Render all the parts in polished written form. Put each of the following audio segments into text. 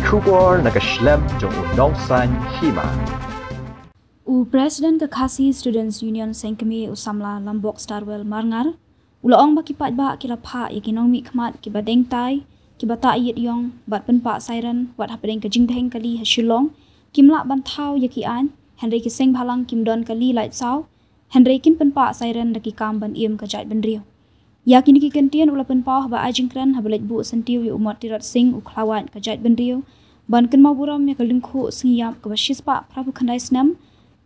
Kubor nakaslem jong unongsan hima. Presiden Khasi Students Union Sengkemi usamla Lombok Starwell Marngar. Ulaong bakipat ba kilapha yakinong mi khmat kibadeng tai kibata yit yong bat penpa siren wat hapedeng kajing dheng kali hasilong kimla banthau yakian Henry kiseng bhalang kimdon kali light saw Henry kin penpa siren daki kam ban iem kajat benrio. Yakin ki kentian ula penpa ba ajingkran habelet bu sentiu yu umat tirat sing ukhlawan kajat benrio ban ken maburam ya kalingkhu singiyap kabashispa prabu khandai snam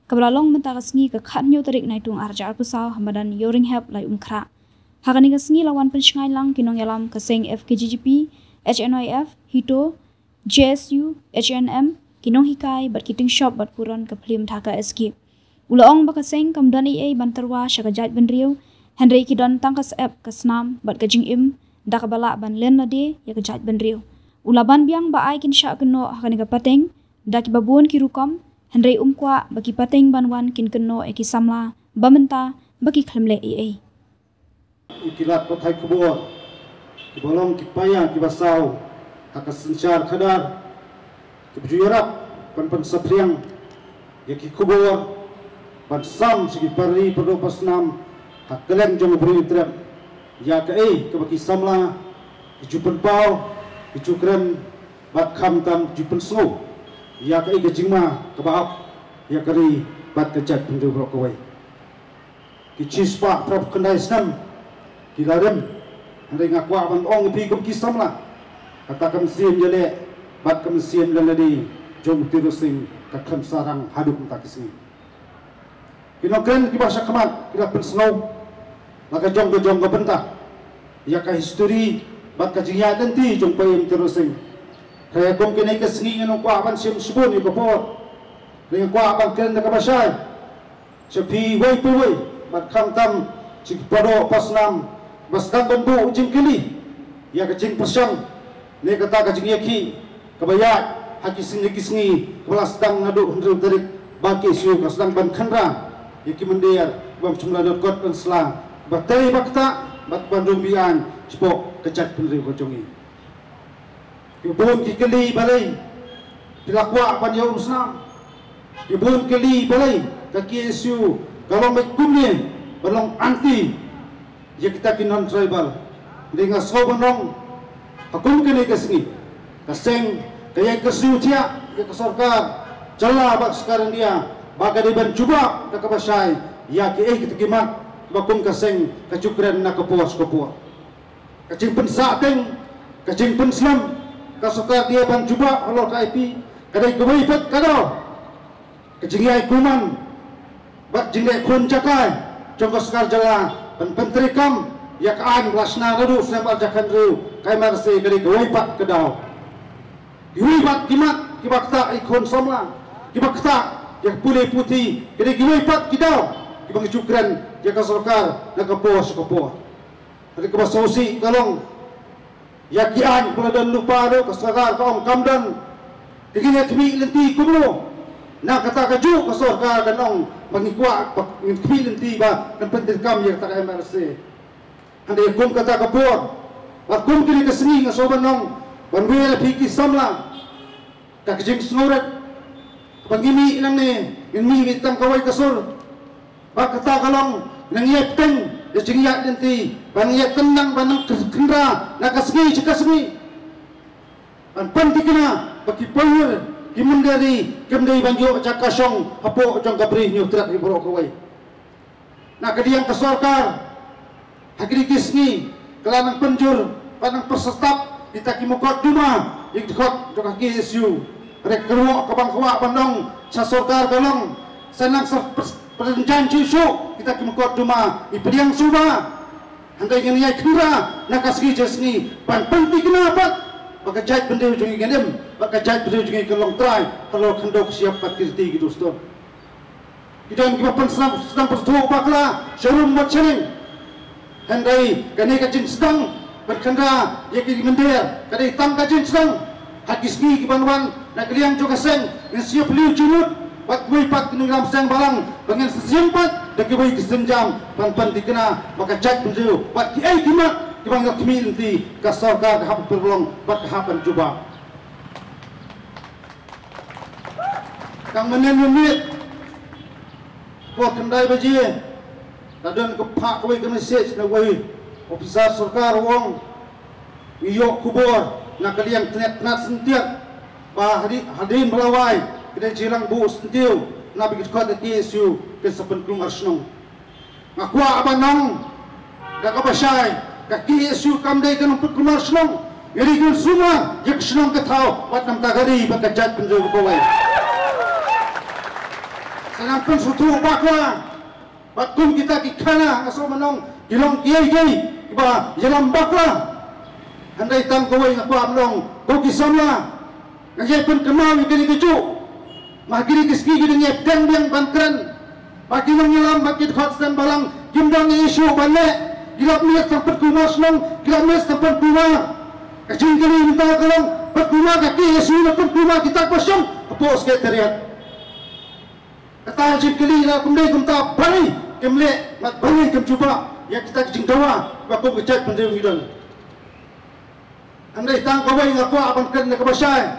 kabalalong mentara sengi ke khatnyo tarik naitung arjar pusau hamadan yoring hep lai umkra. Hakani ka sengi lawan pensngai lang kinong yalam kaseng FKGGP, HNYF, HITO, JSU, HNM, kinong hikai bat kiting shop bat puron ke plim thaka SK. Ulaong bakaseng kamdan IA bantarwa syakajat benriu, Henry kidon tangkas ep kasnam bat kajing im, dakabala ban len nade ya kajat benriu. Ulaban biang ba ai kin syak keno hakani ka pateng, daki babun kirukom, Henry umkwa baki pateng banwan kin keno eki samla, bamenta baki klemle IA. Ikilat pathai kubur, kibolong kipaya kibasau, hakas sencar kadar, kibujuyarap, pan sapriang, yaki kubur, pan sam segi pari perdopas nam, hak keleng jong beri trap, ya kei kebaki samla, kijupan pau, kijukren, bat kham tam kijupan snow, ya kei kejingma kebaap, ya keri bat kejat pindu brokawai, kicispa prap kendai snam. Kilarem, hendak ngakwa ban ong pi kum kisam lah. Kata kamsiam jale, bat kamsiam laladi, jom tirusing kakam sarang haduk tak kisni. Kinokren kibasa kamat, kila pensnau, laga jong ke bentah. Ya ka history, bat kajiya nanti jom payem tirusing. Kaya kong kinai kesni nganong kwa ban siam subun ikopor. Dengan kwa ban kren nakabasay. Sepi way puway, bat kam tam cikpado pasnam. Basdang bambu ujing kili, ya kecing persyang, ni kata kecing yaki, kebayat, haki singi kelas sedang ngaduk hendak tarik baki siu kesedang ban khandra, yaki mendiar, bam jumlah dokot dan selang, batai bakta, bat bandung bian, cepok kejat pendiri kocongi. Ibun kili balai, pilakwa pan yaum senam, ibun kili balai, kaki siu, kalau mekumnya, balong anti. Ya kita kinon tribal dengan sobanong hakum kini kesini kaseng kaya kesucia ya kesorkar jala bak sekarang dia bagai diban cuba nak kabasai ya ki kita kimat bakum kaseng kecukren nak kepuas kacing pensateng kacing penslam kasokar dia ban cuba kalau KIP kadai kebaikat kadau kacing ai kuman bak jinggai kun cakai jongko sekar jala pentrikam ya kaan lasna nadu sembal jakan ru kai marsi kali goipat kedau goipat kimat kibakta ikon somla kibakta ya pulih putih kali goipat kidau kibang cukran ya kasorkar na kapos hari kebasosi kalong ya kian peladan lupa ro kasorkar kaom kamdan diginya kimi lenti kumno na kata kaju kasorkar danong mengikuat kemilenti ba dan pentingkam yang tak MRC. Anda kum kata kapur, kum kini kesini ngasoban nong, banwil piki samla, tak jeng snoret, pangimi nang ne, ini hitam kawai kasur, bak kata kalong nangyap teng, jengyak nanti, bangyap tenang banang kendra, nakasgi cikasgi, ban pentingna bagi power. Kimendari banjo cakasong hapo jong kabri nyutrat ibro kawai. Nak kediang kesorkar hakiri kisni kelanang penjur panang persetap ditakimukot duma yang dikot jong kaki isu rek keruak kabang kawak bandong sasorkar galong senang perjanjian cisu kita kimukot duma ipediang suba hanggai ngeniai kira nakasgi jesni pan penting kenapa bakajat benda ujungi gendem, bakajat benda ujungi kelong try, kalau kendok siap pakirti gitu stop. Kita yang kibapan sedang bertuah bakla, syarum macam hendai kani kajin sedang berkendara, ya kini mendir, kani tang kajin sedang, hakisni kibanwan nak liang juga sen, yang siap liu junut, bak gue pat kini dalam sedang balang, pengen sesimpat, dah kibai kesenjam, pan dikena, bakajat benda, bak kiai kimat. Kibang kami nanti kasorkar kahap perlong bat kahapan cuba. kang menit buat kendai baji dan kepak kawai ke message na wai officer sarkar wong iyo kubur na kaliang tenat sentiat ba hadin melawai kedai jilang bu sentiu na bigit khat ti isu ke sapen krung arsnong ngakwa abanong da kabasai kaki isu kamdai kan put krung arsnong jadi kun semua je kesnong ke thau wat nam tagari bakajat penjo kawai sangat pun sutu bakwa batum kita kikana aso manong gilong kiai iba jalan bakla andai tang kawai ngaku amlong ko kisamla ngajai pun kemau gini kecu magiri kiski gini nyepten biang bantran bagi mengilam bagi khot dan balang gimdang isu bale gilap niat sampai kumas nong gilap niat sampai kuma kacing kali minta kalong berkuma kaki isu sampai kuma kita kosong apa sekretariat kata jik kali nak kumdai kumta balik kemle mat balik kem cuba ya kita jing dawa bako kecet pendem hidon andai tang kawai ngaku abang ken nak basai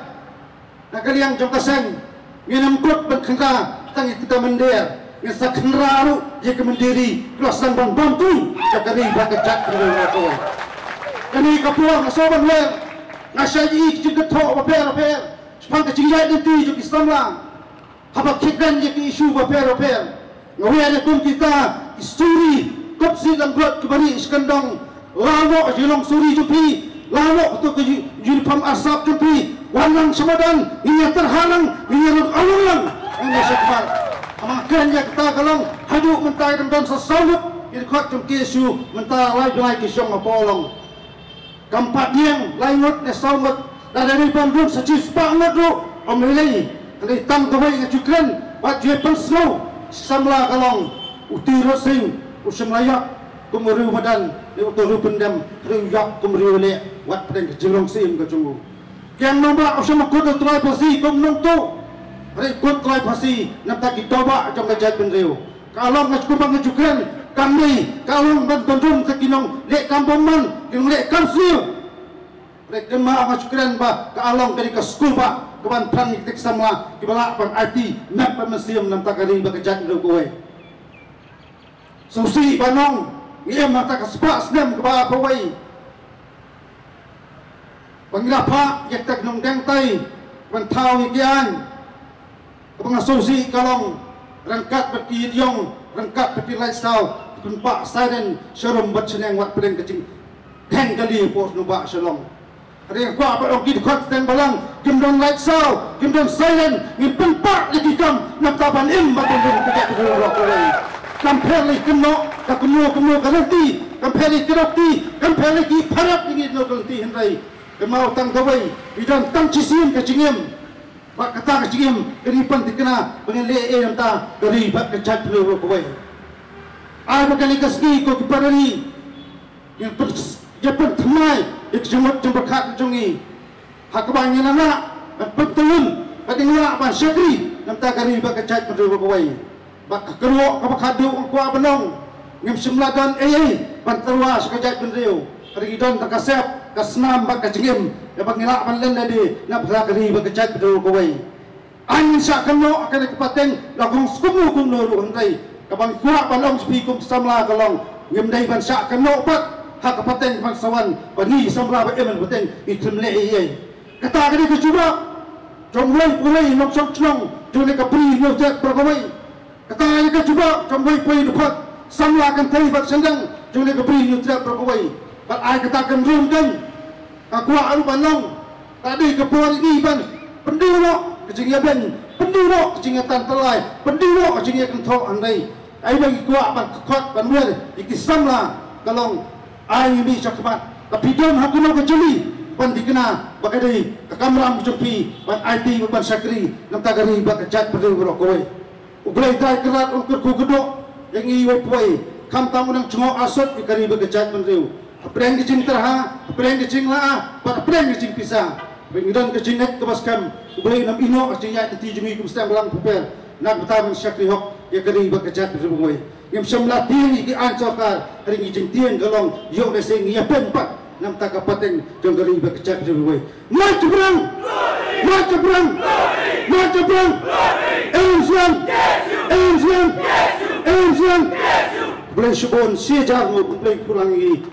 nak kaliang jong kaseng nginam kut berkengka tang kita mendir ngesa kenraru ye ke mendiri kelas dan bang bantu jakari bakajat pendem kawai kani kapuang asoban wer ngasai jing ketok baper sepang kecingnya nanti jong Islamlah habak kikan ye ke isu baper ngawi ada kum kita suri kopsi dan buat kembali iskandang lawo jilong suri jupi lawo tu ke uniform asap jupi wanang semadan ini terhalang ini alulang ini sekmal amakan ya kita kalong hadu mentai dan sesawut ini khat jumki isu mentai lai kisong apolong kampat yang lainut ne sawut dari bandung secis banget tu omilai dari tang kawai ngajukran buat je penslow samla kalong utiro sing usemlayak kumuriu badan ni utoro pendam riyak kumuriu le wat pedang jelong sim ka chungu kiam nomba usem kod trai pasi kum nong tu re kod trai pasi namta ki toba jong ka jat penriu kalong ngaj kubang ngajukran kami kalong ban tondum ka kinong le kampoman kinong le kamsiu re kema ngajukran ba kalong kali ka skul ba kawan pran iktik sama kibala pan IT map pemesiam nam takari bakajat do kowe susi banong ia mata ka spa snem ka bawai pangilapa yaktak nong dengtai pan thau ikian kapang susi kalong rangkat berki yong rangkat berki lifestyle kun pa siren serum bat seneng wat pedeng kecing heng kali pos no ba shalom ada kuah apa orang kita kuat dan balang gimdon light saw gimdon silent ngipun pak lagi kam nak taban im batun tidak terlalu kuai kampeli keno kemu garanti kampeli keroti kampeli ki parap ingin no garanti hendai kemau tang kawai bidan tang cisim kecingim pak kata kecingim keripan dikena pengele namta dari pak kecat terlalu kuai ai bakal kasgi ko kiparani yang Jepun temai ikjumut jemberkat jungi hakbangnya nana betulun kadingla ban syakri namta kari bakajat penduduk bawai bak kerok kabakadu angkua benong ngem semladan ban terwa sekajat penduduk rigidon terkasep kasnam bakajingim ya bangila ban len dadi namta kari bakajat penduduk bawai an syak keno akan kepateng lagong skumu kum nuru hendai kabang kuak balong spikum samla kalong ngem dai ban syak keno pat hak pateng bangsawan bani samra ba emen pateng itremle ye kata kali ke cuba jomlai pulai nok sok chnong jone ka pri no jak progoi kata kali ke cuba jomlai pui dupat samla kan thai bat sendang jone ka pri no jak progoi bat ai kata kan rum kan akwa aru banong tadi ke por ini ban penduro kejingnya ben penduro kejingnya tan telai penduro kejingnya kan thok andai ai bagi kuat ban khot ban wer ikisamla kalong ai ni cakap tapi don hakuna kecili pan dikena bakadai kamram jupi ban IT ban sakri nam tagari bakajat perlu rokoi uglai dai kerat ukur kugedo yang iwe poi kam tamu nang cungo asot ikari bakajat perlu apreng kecing terha apreng kecing la pat apreng kecing pisah bengidon kecing net kebaskam uglai nam ino kecingnya ti jumi kumstam belang puper nak betam sakri hok ikari bakajat perlu rokoi yang semula tiang iki ancokar hari ngijing tiang galong yok resing ya pempat nam tak kapateng jonggari bakajat perlu rokoi maju berang siang. Em siang. Em siang. Blen shibon si jar mo blen kulangi